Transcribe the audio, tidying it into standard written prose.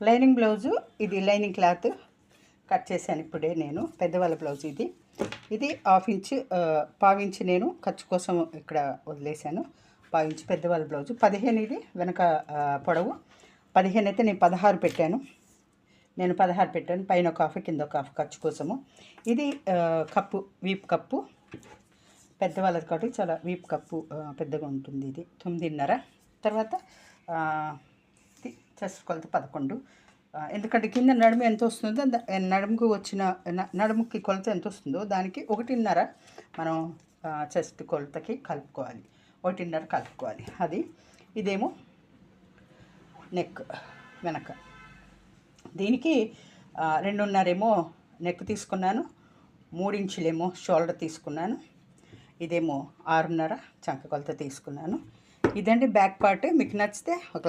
Lining blouse, ఇది lining cloth cut చేశాను ఇప్పుడే నేను. పెద్దవాళ్ళ బ్లౌజ్ ఇది. ఇది హాఫ్ ఇంచ్ పావించి నేను ఖర్చు కోసం ఇక్కడ వదిలేశాను. పావించి పెద్దవాళ్ళ బ్లౌజు 15 ఇది వెనక పొడవు. 15 అయితే నేను 16 పెట్టాను. నేను 16 పెట్టాను. పైన ఒక హాఫ్ కింద ఒక హాఫ్ ఖర్చు కోసము. ఇది కప్పు, వీప్ కప్పు పెద్దవాళ్ళది కాబట్టి చాలా వీప్ కప్పు పెద్దగా ఉంటుంది. ఇది 9.5. తర్వాత ఇది చెస్ట్ కొలత 11. ఎందుకంటే కింద నడుము ఎంత వస్తుందో నడుముకు వచ్చిన నడుముకి కొలత ఎంత వస్తుందో దానికి 1.5 మనం చెస్ట్ కొలతకి కలుపుకోవాలి. 1.5 కలుపుకోవాలి. అది ఇదేమో నెక్ వెనక. దీనికి 2.5 ఏమో నెక్ తీసుకున్నాను, 3 ఇంచులేమో షోల్డర్ తీసుకున్నాను. ఇదేమో 6.5 చంక కొలత తీసుకున్నాను. ఇదండి బ్యాక్ పార్ట్. మీకు నచ్చితే ఒక